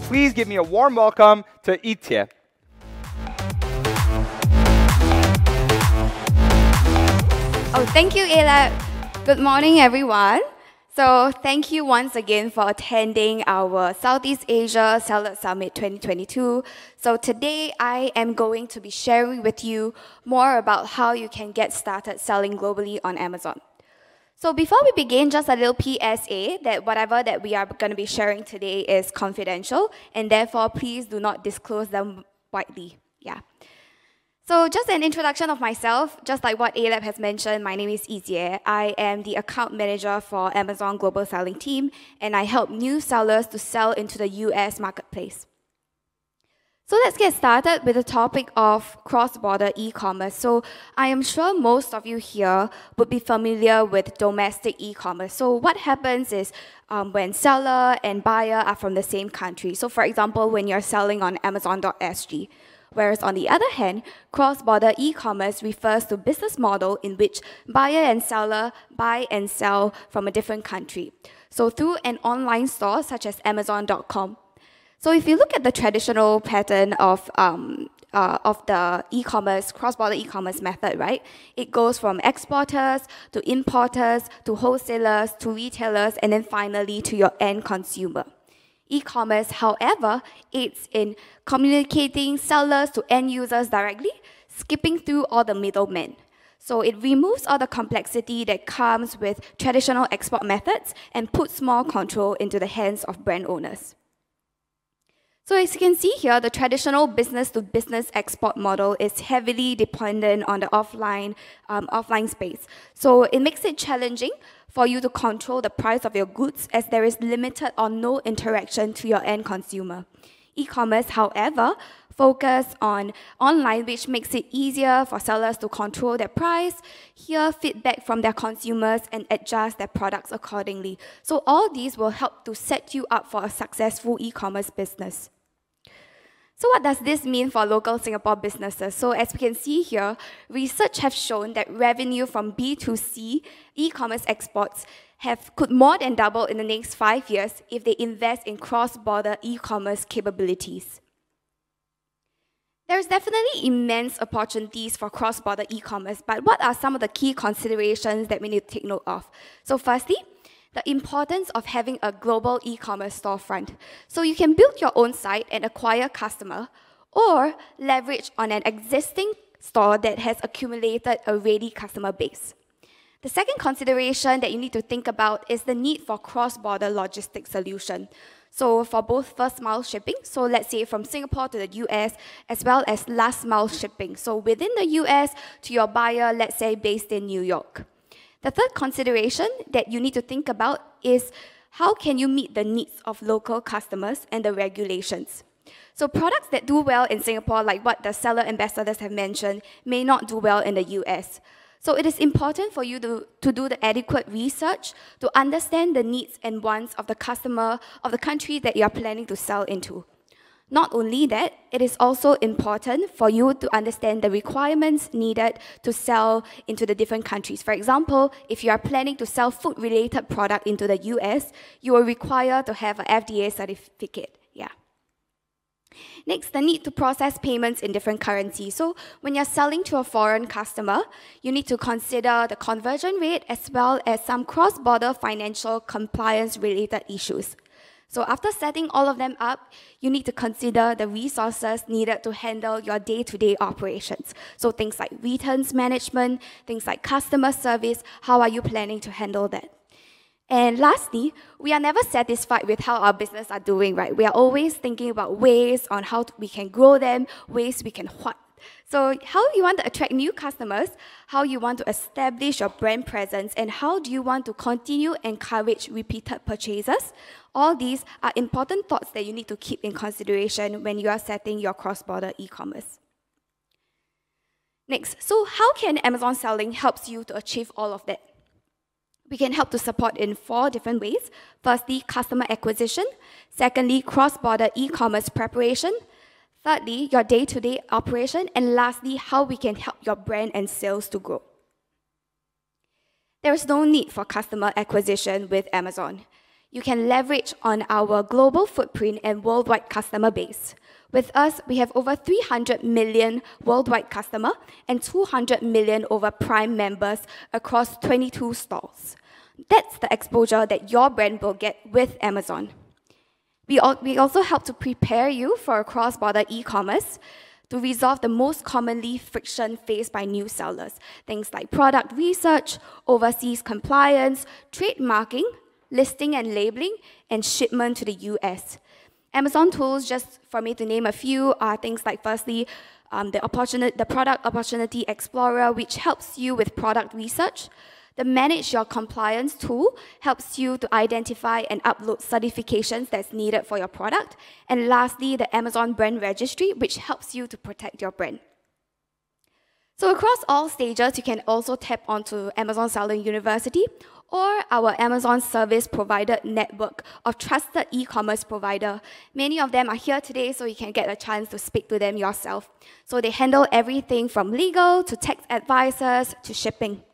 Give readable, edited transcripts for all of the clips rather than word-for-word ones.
Please give me a warm welcome to Yii Jie. Oh, thank you, Aleb. Good morning, everyone. So thank you once again for attending our Southeast Asia Seller Summit 2022. So today I am going to be sharing with you more about how you can get started selling globally on Amazon. So before we begin, just a little PSA that whatever that we are going to be sharing today is confidential, and therefore please do not disclose them widely. Yeah. So just an introduction of myself, just like what Aleb has mentioned, my name is Yii Jie. I am the account manager for Amazon Global Selling Team, and I help new sellers to sell into the US marketplace. So let's get started with the topic of cross-border e-commerce. So I am sure most of you here would be familiar with domestic e-commerce. So what happens is when seller and buyer are from the same country. So for example, when you're selling on Amazon.sg. Whereas on the other hand, cross-border e-commerce refers to business model in which buyer and seller buy and sell from a different country. So through an online store such as Amazon.com. So if you look at the traditional pattern of the e-commerce, cross-border e-commerce method, right? It goes from exporters to importers to wholesalers to retailers and then finally to your end consumer. E-commerce, however, aids in communicating sellers to end users directly, skipping through all the middlemen. So it removes all the complexity that comes with traditional export methods and puts more control into the hands of brand owners. So as you can see here, the traditional business-to-business export model is heavily dependent on the offline space. So it makes it challenging for you to control the price of your goods as there is limited or no interaction to your end consumer. E-commerce, however, focus on online, which makes it easier for sellers to control their price, hear feedback from their consumers, and adjust their products accordingly. So all these will help to set you up for a successful e-commerce business. So what does this mean for local Singapore businesses? So as we can see here, research has shown that revenue from B2C e-commerce exports could more than double in the next 5 years if they invest in cross-border e-commerce capabilities. There's definitely immense opportunities for cross-border e-commerce, but what are some of the key considerations that we need to take note of? So firstly, the importance of having a global e-commerce storefront. So you can build your own site and acquire customer, or leverage on an existing store that has accumulated a ready customer base. The second consideration that you need to think about is the need for cross-border logistics solution. So for both first-mile shipping, so let's say from Singapore to the US, as well as last-mile shipping. So within the US to your buyer, let's say based in New York. The third consideration that you need to think about is how can you meet the needs of local customers and the regulations. So products that do well in Singapore, like what the seller ambassadors have mentioned, may not do well in the US. So it is important for you to do the adequate research to understand the needs and wants of the customer of the country that you are planning to sell into. Not only that, it is also important for you to understand the requirements needed to sell into the different countries. For example, if you are planning to sell food-related product into the US, you will require to have an FDA certificate. Yeah. Next, the need to process payments in different currencies. So when you're selling to a foreign customer, you need to consider the conversion rate as well as some cross-border financial compliance-related issues. So after setting all of them up, you need to consider the resources needed to handle your day-to-day operations. So things like returns management, things like customer service, how are you planning to handle that? And lastly, we are never satisfied with how our business are doing, right? We are always thinking about ways on how we can grow them, ways we can what. So how you want to attract new customers, how you want to establish your brand presence, and how do you want to continue encourage repeated purchases? All these are important thoughts that you need to keep in consideration when you are setting your cross-border e-commerce. Next, so how can Amazon selling helps you to achieve all of that? We can help to support in 4 different ways. Firstly, customer acquisition. Secondly, cross-border e-commerce preparation. Thirdly, your day-to-day operation. And lastly, how we can help your brand and sales to grow. There is no need for customer acquisition with Amazon. You can leverage on our global footprint and worldwide customer base. With us, we have over 300 million worldwide customer and 200 million over Prime members across 22 stores. That's the exposure that your brand will get with Amazon. We also help to prepare you for cross-border e-commerce to resolve the most commonly friction faced by new sellers. Things like product research, overseas compliance, trademarking, listing and labeling, and shipment to the US. Amazon tools, just for me to name a few, are things like, firstly, the Product Opportunity Explorer, which helps you with product research. The Manage Your Compliance tool helps you to identify and upload certifications that's needed for your product. And lastly, the Amazon Brand Registry, which helps you to protect your brand. So across all stages, you can also tap onto Amazon Seller University or our Amazon Service Provider network of trusted e-commerce provider. Many of them are here today, so you can get a chance to speak to them yourself. So they handle everything from legal to tax advisors to shipping.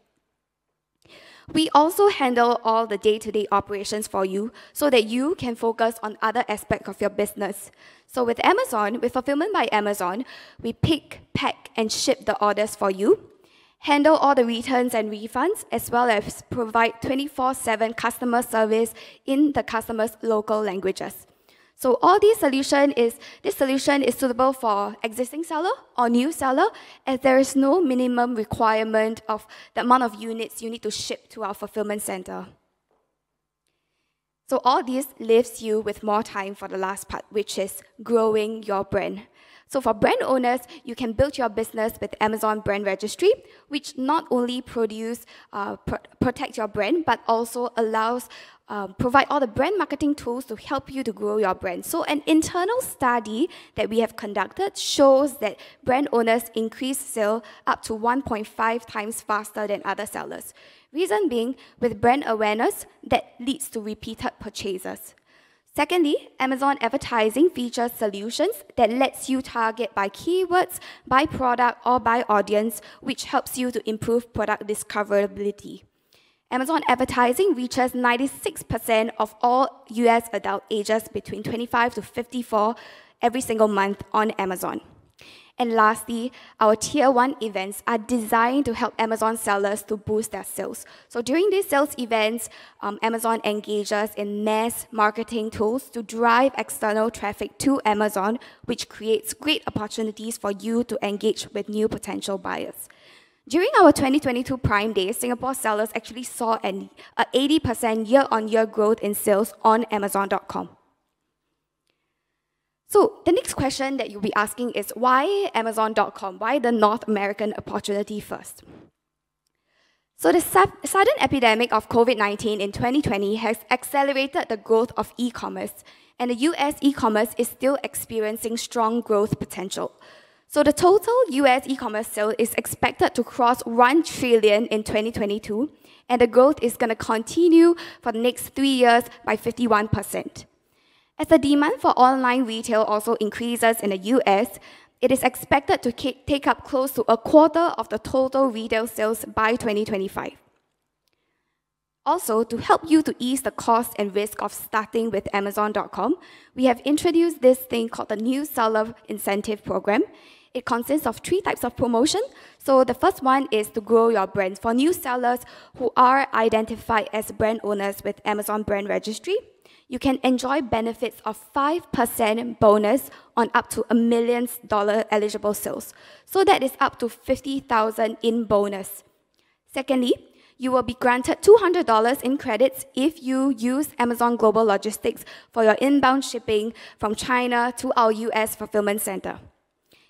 We also handle all the day-to-day operations for you so that you can focus on other aspects of your business. So with Amazon, with Fulfillment by Amazon, we pick, pack, and ship the orders for you, handle all the returns and refunds, as well as provide 24/7 customer service in the customer's local languages. So all this solution is suitable for existing seller or new seller, as there is no minimum requirement of the amount of units you need to ship to our fulfillment center. So all this leaves you with more time for the last part, which is growing your brand. So for brand owners, you can build your business with Amazon Brand Registry, which not only protect your brand, but also allows provide all the brand marketing tools to help you to grow your brand. So an internal study that we have conducted shows that brand owners increase sale up to 1.5 times faster than other sellers. Reason being, with brand awareness, that leads to repeated purchases. Secondly, Amazon Advertising features solutions that lets you target by keywords, by product, or by audience, which helps you to improve product discoverability. Amazon Advertising reaches 96% of all US adult ages between 25 to 54 every single month on Amazon. And lastly, our Tier 1 events are designed to help Amazon sellers to boost their sales. So during these sales events, Amazon engages in mass marketing tools to drive external traffic to Amazon, which creates great opportunities for you to engage with new potential buyers. During our 2022 Prime Day, Singapore sellers actually saw an 80% year-on-year growth in sales on Amazon.com. So the next question that you'll be asking is, why Amazon.com? Why the North American opportunity first? So the sudden epidemic of COVID-19 in 2020 has accelerated the growth of e-commerce, and the US e-commerce is still experiencing strong growth potential. So the total US e-commerce sale is expected to cross $1 trillion in 2022, and the growth is going to continue for the next 3 years by 51%. As the demand for online retail also increases in the US, it is expected to take up close to a quarter of the total retail sales by 2025. Also, to help you to ease the cost and risk of starting with Amazon.com, we have introduced this thing called the New Seller Incentive Program. It consists of 3 types of promotion. So the first one is to grow your brand for new sellers who are identified as brand owners with Amazon Brand Registry. You can enjoy benefits of 5% bonus on up to $1 million eligible sales. So that is up to $50,000 in bonus. Secondly, you will be granted $200 in credits if you use Amazon Global Logistics for your inbound shipping from China to our US fulfillment center.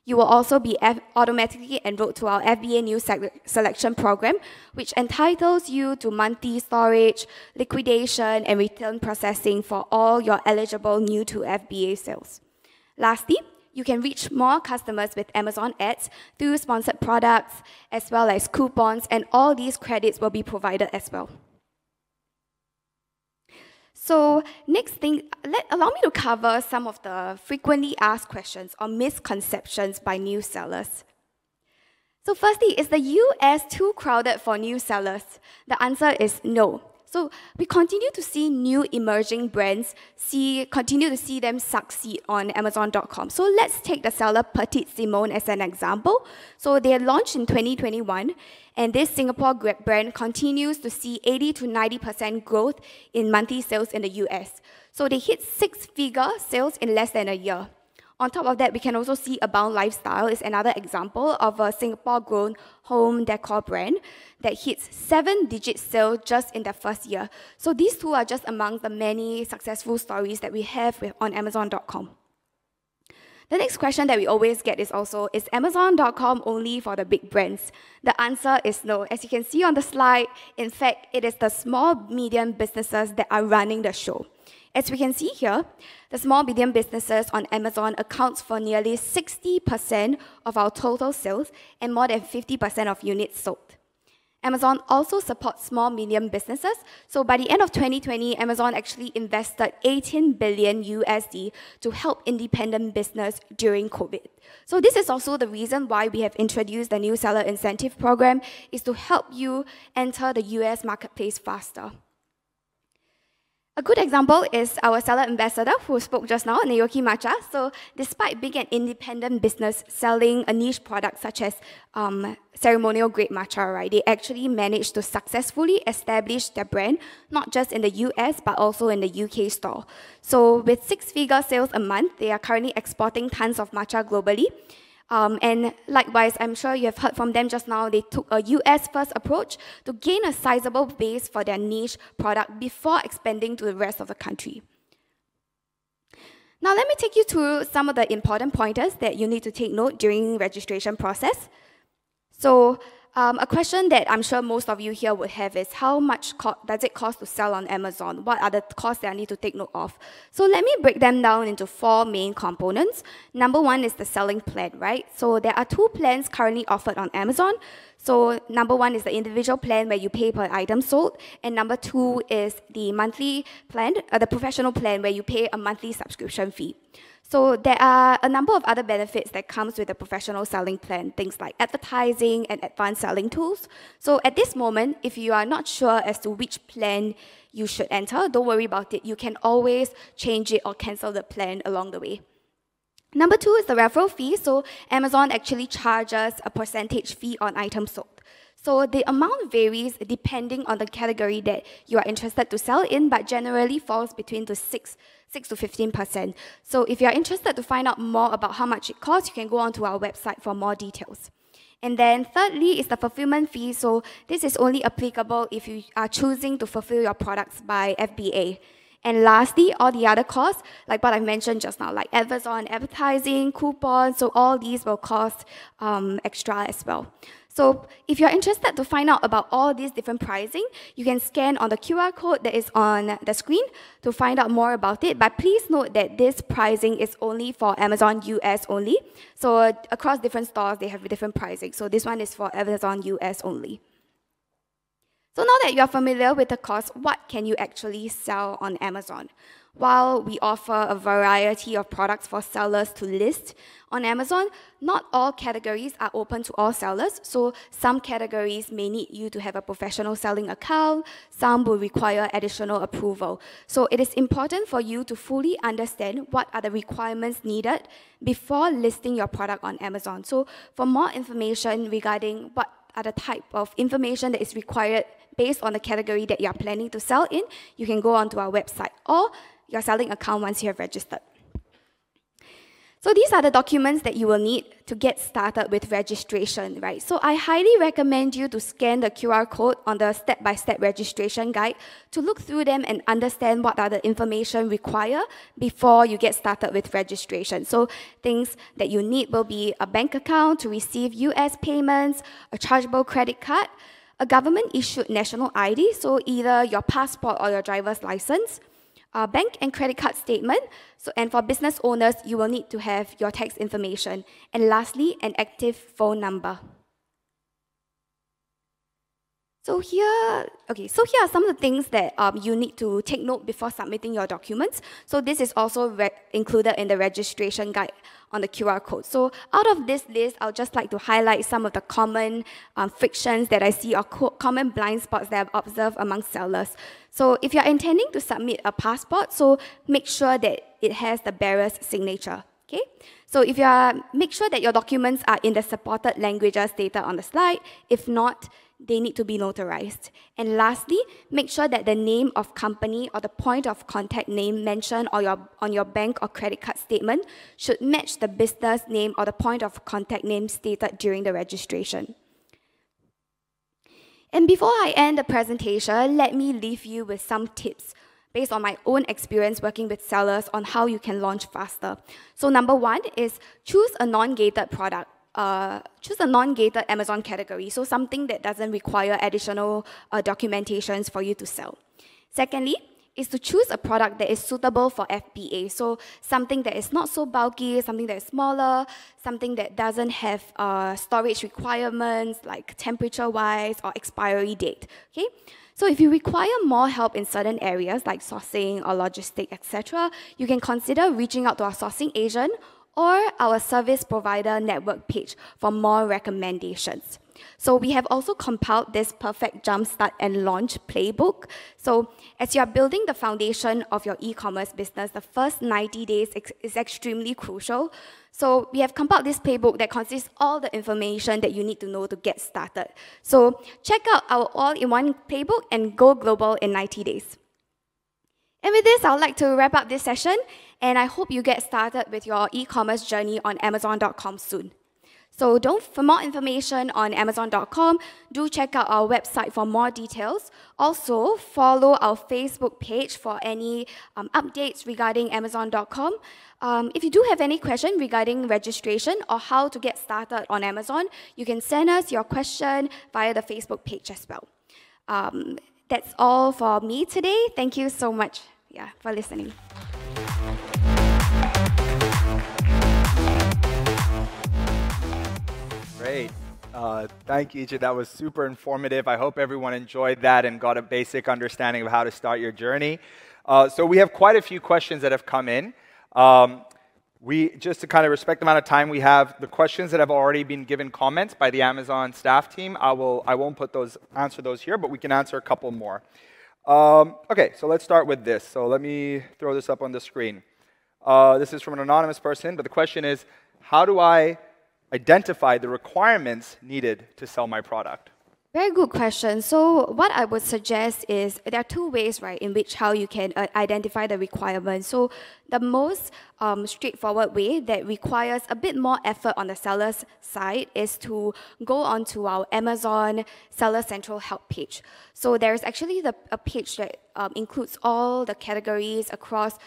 You will also be automatically enrolled to our FBA New Selection Program, which entitles you to monthly storage, liquidation, and return processing for all your eligible new to FBA sales. Lastly, you can reach more customers with Amazon ads through sponsored products, as well as coupons, and all these credits will be provided as well. So next thing, allow me to cover some of the frequently asked questions or misconceptions by new sellers. So firstly, is the US too crowded for new sellers? The answer is no. So we continue to see new emerging brands, continue to see them succeed on Amazon.com. So let's take the seller Petite Simone as an example. So they launched in 2021, and this Singapore brand continues to see 80 to 90% growth in monthly sales in the US. So they hit six-figure sales in less than a year. On top of that, we can also see Abound Lifestyle is another example of a Singapore-grown home decor brand that hits seven-digit sales just in their first year. So these two are just among the many successful stories that we have on Amazon.com. The next question that we always get is also, is Amazon.com only for the big brands? The answer is no. As you can see on the slide, in fact, it is the small, medium businesses that are running the show. As we can see here, the small, medium businesses on Amazon accounts for nearly 60% of our total sales and more than 50% of units sold. Amazon also supports small, medium businesses. So by the end of 2020, Amazon actually invested 18 billion USD to help independent business during COVID. So this is also the reason why we have introduced the new seller incentive program, is to help you enter the US marketplace faster. A good example is our seller ambassador who spoke just now, Naoki Matcha. So despite being an independent business selling a niche product such as ceremonial grade matcha, right, they actually managed to successfully establish their brand, not just in the US, but also in the UK store. So with six-figure sales a month, they are currently exporting tons of matcha globally. And likewise, I'm sure you have heard from them just now, they took a US-first approach to gain a sizable base for their niche product before expanding to the rest of the country. Now, let me take you through some of the important pointers that you need to take note during registration process. So, a question that I'm sure most of you here would have is, how much does it cost to sell on Amazon? What are the costs that I need to take note of? So let me break them down into four main components. Number one is the selling plan, right? So there are two plans currently offered on Amazon. So number one is the individual plan where you pay per item sold, and number two is the monthly plan, the professional plan where you pay a monthly subscription fee. So there are a number of other benefits that comes with the professional selling plan, things like advertising and advanced selling tools. So at this moment, if you are not sure as to which plan you should enter, don't worry about it. You can always change it or cancel the plan along the way. Number two is the referral fee. So Amazon actually charges a percentage fee on items sold. So the amount varies depending on the category that you are interested to sell in, but generally falls between the 6 to 15%. So if you're interested to find out more about how much it costs, you can go onto our website for more details. And then thirdly is the fulfillment fee. So this is only applicable if you are choosing to fulfill your products by FBA. And lastly, all the other costs, like what I mentioned just now, like Amazon advertising, coupons, so all these will cost extra as well. So if you're interested to find out about all these different pricing, you can scan on the QR code that is on the screen to find out more about it. But please note that this pricing is only for Amazon US only. So across different stores, they have different pricing. So this one is for Amazon US only. So now that you're familiar with the cost, what can you actually sell on Amazon? While we offer a variety of products for sellers to list on Amazon, not all categories are open to all sellers. So some categories may need you to have a professional selling account, some will require additional approval. So it is important for you to fully understand what are the requirements needed before listing your product on Amazon. So for more information regarding what are the type of information that is required based on the category that you are planning to sell in, you can go onto our website or your selling account once you have registered. So these are the documents that you will need to get started with registration, right? So I highly recommend you to scan the QR code on the step-by-step registration guide to look through them and understand what are the information required before you get started with registration. So things that you need will be a bank account to receive US payments, a chargeable credit card, a government-issued national ID, so either your passport or your driver's license, a bank and credit card statement, and for business owners, you will need to have your tax information, and lastly, an active phone number. So here are some of the things that you need to take note before submitting your documents. So this is also included in the registration guide on the QR code. So out of this list, I'll just like to highlight some of the common frictions that I see or common blind spots that I've observed among sellers. So if you're intending to submit a passport, so make sure that it has the bearer's signature. Okay? So make sure that your documents are in the supported languages stated on the slide. If not, they need to be notarized. And lastly, make sure that the name of company or the point of contact name mentioned on your bank or credit card statement should match the business name or the point of contact name stated during the registration. And before I end the presentation, let me leave you with some tips based on my own experience working with sellers on how you can launch faster. So number one is choose a non-gated product. Choose a non-gated Amazon category, so something that doesn't require additional documentations for you to sell. Secondly, is to choose a product that is suitable for FBA, so something that is not so bulky, something that is smaller, something that doesn't have storage requirements like temperature-wise or expiry date. Okay? So if you require more help in certain areas like sourcing or logistics, etc., you can consider reaching out to our sourcing agent or our service provider network page for more recommendations. So we have also compiled this perfect jumpstart and launch playbook. So as you're building the foundation of your e-commerce business, the first 90 days is extremely crucial. So we have compiled this playbook that consists all the information that you need to know to get started. So check out our all-in-one playbook and go global in 90 days. And with this, I'd like to wrap up this session, and I hope you get started with your e-commerce journey on Amazon.com soon. So for more information on Amazon.com, do check out our website for more details. Also, follow our Facebook page for any updates regarding Amazon.com. If you do have any question regarding registration or how to get started on Amazon, you can send us your question via the Facebook page as well. That's all for me today. Thank you so much for listening. Great. Thank you, Yii Jie. That was super informative. I hope everyone enjoyed that and got a basic understanding of how to start your journey. So we have quite a few questions that have come in. Just to kind of respect the amount of time we have, the questions that have already been given comments by the Amazon staff team, I won't answer those here, but we can answer a couple more. Okay, so let's start with this. So let me throw this up on the screen. This is from an anonymous person, but the question is, how do I identify the requirements needed to sell my product? Very good question. So what I would suggest is there are two ways, right, in which how you can identify the requirements. So the most straightforward way that requires a bit more effort on the seller's side is to go onto our Amazon Seller Central Help page. So there's actually a page that includes all the categories across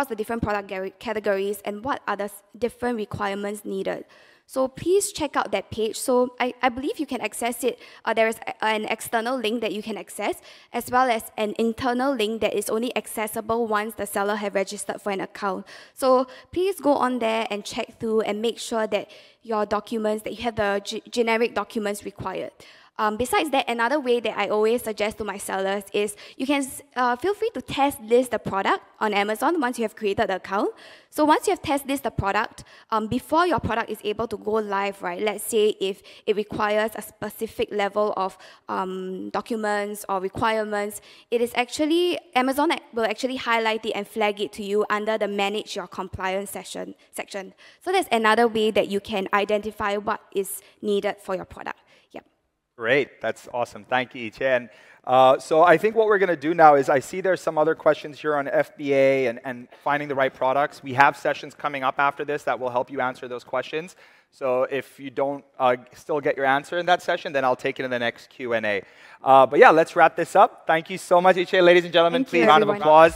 the different product categories and what are the different requirements needed. So please check out that page. So I believe you can access it. There is an external link that you can access, as well as an internal link that is only accessible once the seller have registered for an account. So please go on there and check through and make sure that your documents, that you have the generic documents required. Besides that, another way that I always suggest to my sellers is you can feel free to test list the product on Amazon once you have created the account. So once you have test list the product, before your product is able to go live, right? Let's say if it requires a specific level of documents or requirements, it is actually, Amazon will actually highlight it and flag it to you under the Manage Your Compliance section. So that's another way that you can identify what is needed for your product. Great, that's awesome. Thank you, Yii Jie. And so I think what we're going to do now is I see there's some other questions here on FBA and finding the right products. We have sessions coming up after this that will help you answer those questions. So if you don't still get your answer in that session, then I'll take it in the next Q&A. But yeah, let's wrap this up. Thank you so much, Yii Jie. Ladies and gentlemen, please round of applause.